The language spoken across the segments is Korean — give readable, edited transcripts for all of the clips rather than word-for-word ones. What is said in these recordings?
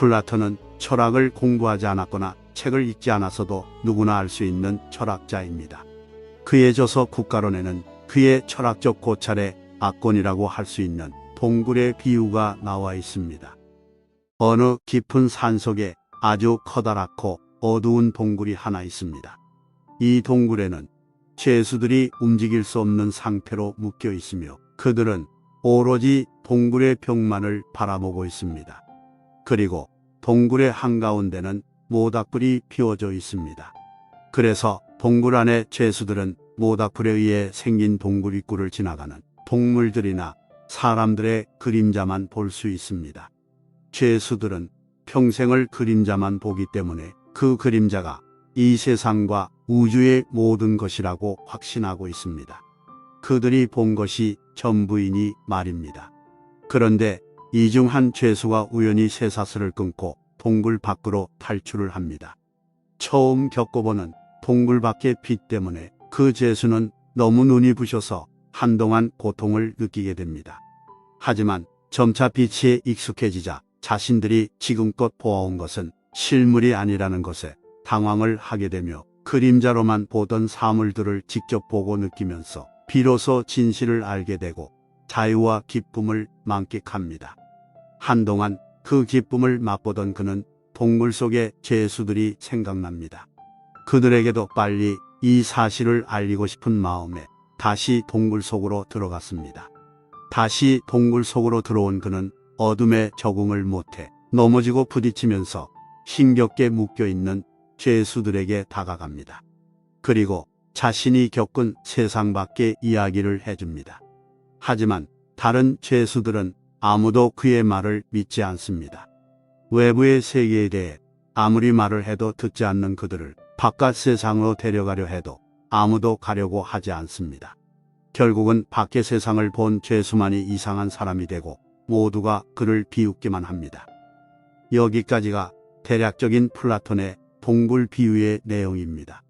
플라톤은 철학을 공부하지 않았거나 책을 읽지 않았어도 누구나 알 수 있는 철학자입니다. 그의 저서 국가론에는 그의 철학적 고찰의 압권이라고 할 수 있는 동굴의 비유가 나와 있습니다. 어느 깊은 산속에 아주 커다랗고 어두운 동굴이 하나 있습니다. 이 동굴에는 죄수들이 움직일 수 없는 상태로 묶여 있으며 그들은 오로지 동굴의 벽만을 바라보고 있습니다. 그리고 동굴의 한가운데는 모닥불이 피워져 있습니다. 그래서 동굴 안의 죄수들은 모닥불에 의해 생긴 동굴 입구를 지나가는 동물들이나 사람들의 그림자만 볼 수 있습니다. 죄수들은 평생을 그림자만 보기 때문에 그 그림자가 이 세상과 우주의 모든 것이라고 확신하고 있습니다. 그들이 본 것이 전부이니 말입니다. 그런데 이 중 한 죄수가 우연히 쇠사슬을 끊고 동굴 밖으로 탈출을 합니다. 처음 겪어보는 동굴 밖의 빛 때문에 그 죄수는 너무 눈이 부셔서 한동안 고통을 느끼게 됩니다. 하지만 점차 빛에 익숙해지자 자신들이 지금껏 보아온 것은 실물이 아니라는 것에 당황을 하게 되며 그림자로만 보던 사물들을 직접 보고 느끼면서 비로소 진실을 알게 되고 자유와 기쁨을 만끽합니다. 한동안 그 기쁨을 맛보던 그는 동굴 속의 죄수들이 생각납니다. 그들에게도 빨리 이 사실을 알리고 싶은 마음에 다시 동굴 속으로 들어갔습니다. 다시 동굴 속으로 들어온 그는 어둠에 적응을 못해 넘어지고 부딪히면서 힘겹게 묶여있는 죄수들에게 다가갑니다. 그리고 자신이 겪은 세상 밖의 이야기를 해줍니다. 하지만 다른 죄수들은 아무도 그의 말을 믿지 않습니다. 외부의 세계에 대해 아무리 말을 해도 듣지 않는 그들을 바깥 세상으로 데려가려 해도 아무도 가려고 하지 않습니다. 결국은 밖의 세상을 본 죄수만이 이상한 사람이 되고 모두가 그를 비웃기만 합니다. 여기까지가 대략적인 플라톤의 동굴 비유의 내용입니다.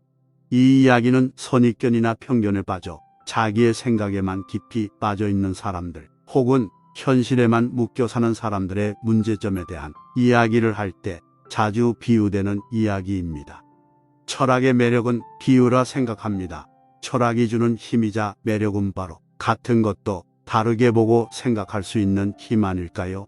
이 이야기는 선입견이나 편견에 빠져 자기의 생각에만 깊이 빠져 있는 사람들 혹은 현실에만 묶여 사는 사람들의 문제점에 대한 이야기를 할 때 자주 비유되는 이야기입니다. 철학의 매력은 비유라 생각합니다. 철학이 주는 힘이자 매력은 바로 같은 것도 다르게 보고 생각할 수 있는 힘 아닐까요?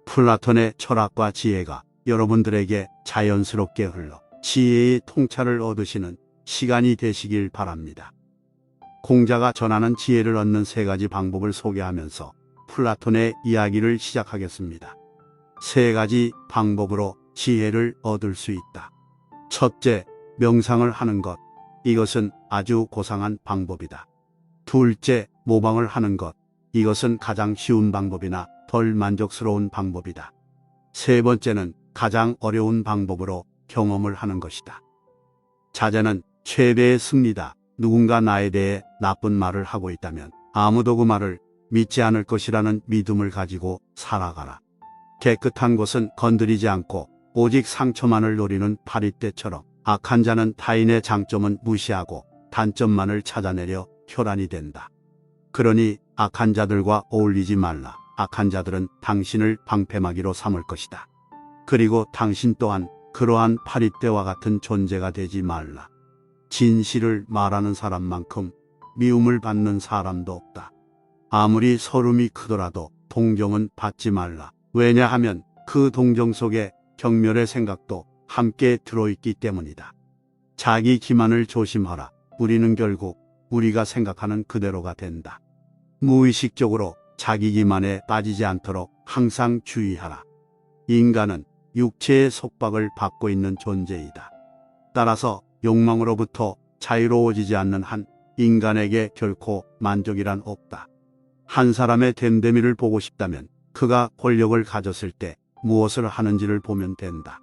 플라톤의 철학과 지혜가 여러분들에게 자연스럽게 흘러 지혜의 통찰을 얻으시는 시간이 되시길 바랍니다. 공자가 전하는 지혜를 얻는 3가지 방법을 소개하면서 플라톤의 이야기를 시작하겠습니다. 3가지 방법으로 지혜를 얻을 수 있다. 첫째, 명상을 하는 것. 이것은 아주 고상한 방법이다. 둘째, 모방을 하는 것. 이것은 가장 쉬운 방법이나 덜 만족스러운 방법이다. 세 번째는 가장 어려운 방법으로 경험을 하는 것이다. 자제는 최대의 승리다. 누군가 나에 대해 나쁜 말을 하고 있다면 아무도 그 말을 믿지 않을 것이라는 믿음을 가지고 살아가라. 깨끗한 곳은 건드리지 않고 오직 상처만을 노리는 파리떼처럼 악한 자는 타인의 장점은 무시하고 단점만을 찾아내려 혈안이 된다. 그러니 악한 자들과 어울리지 말라. 악한 자들은 당신을 방패막이로 삼을 것이다. 그리고 당신 또한 그러한 파리떼와 같은 존재가 되지 말라. 진실을 말하는 사람만큼 미움을 받는 사람도 없다. 아무리 서름이 크더라도 동정은 받지 말라. 왜냐하면 그 동정 속에 경멸의 생각도 함께 들어있기 때문이다. 자기 기만을 조심하라. 우리는 결국 우리가 생각하는 그대로가 된다. 무의식적으로 자기 기만에 빠지지 않도록 항상 주의하라. 인간은 육체의 속박을 받고 있는 존재이다. 따라서 욕망으로부터 자유로워지지 않는 한 인간에게 결코 만족이란 없다. 한 사람의 됨됨이를 보고 싶다면 그가 권력을 가졌을 때 무엇을 하는지를 보면 된다.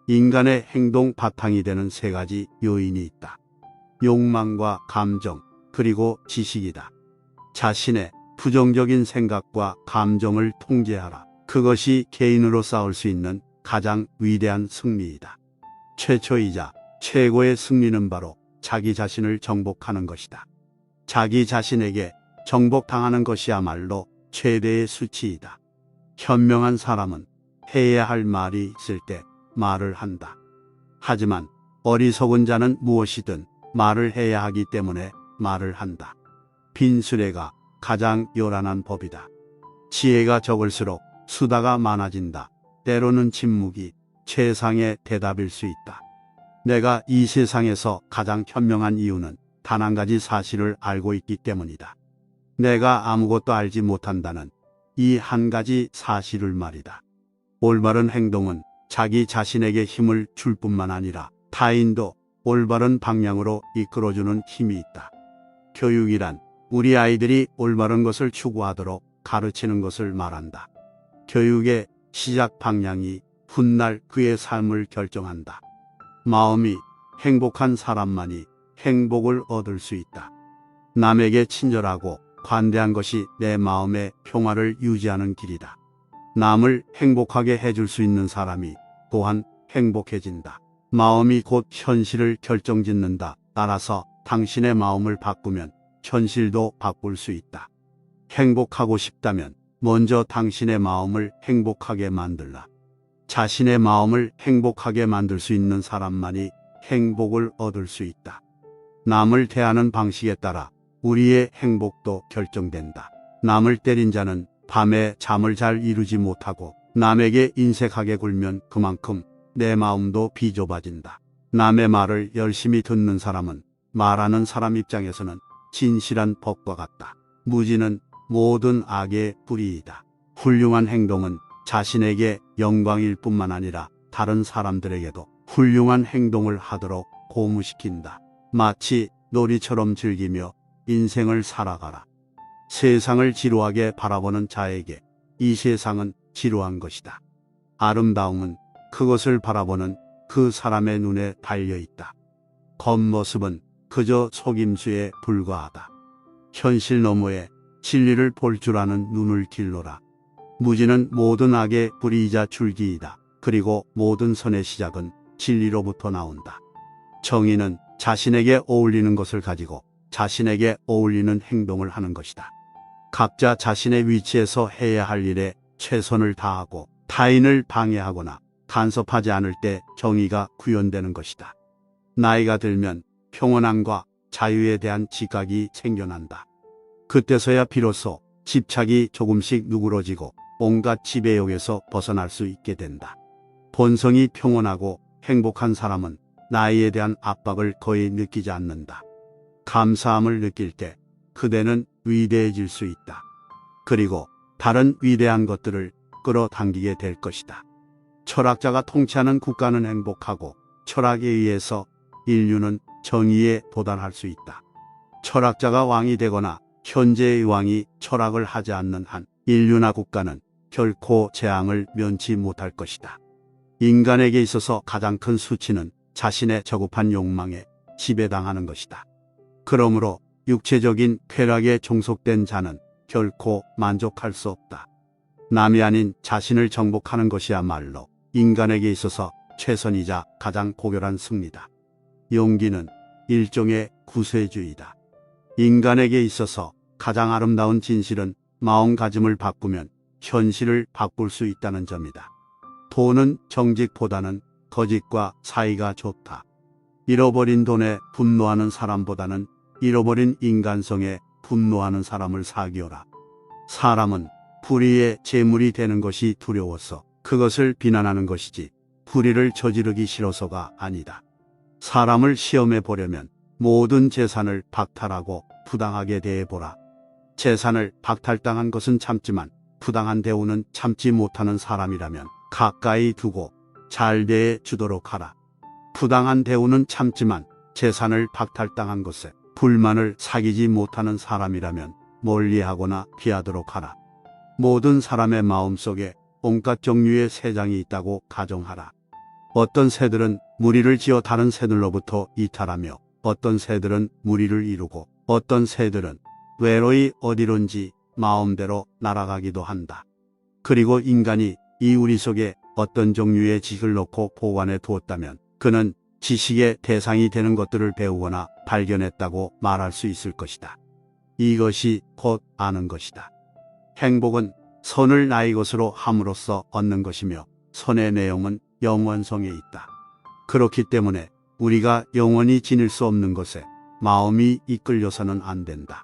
인간의 행동 바탕이 되는 3가지 요인이 있다. 욕망과 감정, 그리고 지식이다. 자신의 부정적인 생각과 감정을 통제하라. 그것이 개인으로 싸울 수 있는 가장 위대한 승리이다. 최초이자 최고의 승리는 바로 자기 자신을 정복하는 것이다. 자기 자신에게 정복당하는 것이야말로 최대의 수치이다. 현명한 사람은 해야 할 말이 있을 때 말을 한다. 하지만 어리석은 자는 무엇이든 말을 해야 하기 때문에 말을 한다. 빈수레가 가장 요란한 법이다. 지혜가 적을수록 수다가 많아진다. 때로는 침묵이 최상의 대답일 수 있다. 내가 이 세상에서 가장 현명한 이유는 단 한 가지 사실을 알고 있기 때문이다. 내가 아무것도 알지 못한다는 이 한 가지 사실을 말이다. 올바른 행동은 자기 자신에게 힘을 줄 뿐만 아니라 타인도 올바른 방향으로 이끌어주는 힘이 있다. 교육이란 우리 아이들이 올바른 것을 추구하도록 가르치는 것을 말한다. 교육의 시작 방향이 훗날 그의 삶을 결정한다. 마음이 행복한 사람만이 행복을 얻을 수 있다. 남에게 친절하고 관대한 것이 내 마음의 평화를 유지하는 길이다. 남을 행복하게 해줄 수 있는 사람이 또한 행복해진다. 마음이 곧 현실을 결정짓는다. 따라서 당신의 마음을 바꾸면 현실도 바꿀 수 있다. 행복하고 싶다면 먼저 당신의 마음을 행복하게 만들라. 자신의 마음을 행복하게 만들 수 있는 사람만이 행복을 얻을 수 있다. 남을 대하는 방식에 따라 우리의 행복도 결정된다. 남을 때린 자는 밤에 잠을 잘 이루지 못하고 남에게 인색하게 굴면 그만큼 내 마음도 비좁아진다. 남의 말을 열심히 듣는 사람은 말하는 사람 입장에서는 진실한 법과 같다. 무지는 모든 악의 뿌리이다. 훌륭한 행동은 자신에게 영광일 뿐만 아니라 다른 사람들에게도 훌륭한 행동을 하도록 고무시킨다. 마치 놀이처럼 즐기며 인생을 살아가라. 세상을 지루하게 바라보는 자에게 이 세상은 지루한 것이다. 아름다움은 그것을 바라보는 그 사람의 눈에 달려 있다. 겉모습은 그저 속임수에 불과하다. 현실 너머에 진리를 볼 줄 아는 눈을 길러라. 무지는 모든 악의 뿌리이자 줄기이다. 그리고 모든 선의 시작은 진리로부터 나온다. 정의는 자신에게 어울리는 것을 가지고 자신에게 어울리는 행동을 하는 것이다. 각자 자신의 위치에서 해야 할 일에 최선을 다하고 타인을 방해하거나 간섭하지 않을 때 정의가 구현되는 것이다. 나이가 들면 평온함과 자유에 대한 지각이 생겨난다. 그때서야 비로소 집착이 조금씩 누그러지고 온갖 지배욕에서 벗어날 수 있게 된다. 본성이 평온하고 행복한 사람은 나이에 대한 압박을 거의 느끼지 않는다. 감사함을 느낄 때 그대는 위대해질 수 있다. 그리고 다른 위대한 것들을 끌어당기게 될 것이다. 철학자가 통치하는 국가는 행복하고 철학에 의해서 인류는 정의에 도달할 수 있다. 철학자가 왕이 되거나 현재의 왕이 철학을 하지 않는 한 인류나 국가는 결코 재앙을 면치 못할 것이다. 인간에게 있어서 가장 큰 수치는 자신의 저급한 욕망에 지배당하는 것이다. 그러므로 육체적인 쾌락에 종속된 자는 결코 만족할 수 없다. 남이 아닌 자신을 정복하는 것이야말로 인간에게 있어서 최선이자 가장 고결한 승리다. 용기는 일종의 구세주의다. 인간에게 있어서 가장 아름다운 진실은 마음가짐을 바꾸면 현실을 바꿀 수 있다는 점이다. 돈은 정직보다는 거짓과 사이가 좋다. 잃어버린 돈에 분노하는 사람보다는 잃어버린 인간성에 분노하는 사람을 사귀어라. 사람은 불의의 제물이 되는 것이 두려워서 그것을 비난하는 것이지 불의를 저지르기 싫어서가 아니다. 사람을 시험해 보려면 모든 재산을 박탈하고 부당하게 대해보라. 재산을 박탈당한 것은 참지만 부당한 대우는 참지 못하는 사람이라면 가까이 두고 잘 대해 주도록 하라. 부당한 대우는 참지만 재산을 박탈당한 것에 불만을 사귀지 못하는 사람이라면 멀리하거나 피하도록 하라. 모든 사람의 마음속에 온갖 종류의 새장이 있다고 가정하라. 어떤 새들은 무리를 지어 다른 새들로부터 이탈하며 어떤 새들은 무리를 이루고 어떤 새들은 외로이 어디론지 마음대로 날아가기도 한다. 그리고 인간이 이 우리 속에 어떤 종류의 지식을 놓고 보관해 두었다면 그는 지식의 대상이 되는 것들을 배우거나 발견했다고 말할 수 있을 것이다. 이것이 곧 아는 것이다. 행복은 선을 나의 것으로 함으로써 얻는 것이며 선의 내용은 영원성에 있다. 그렇기 때문에 우리가 영원히 지닐 수 없는 것에 마음이 이끌려서는 안 된다.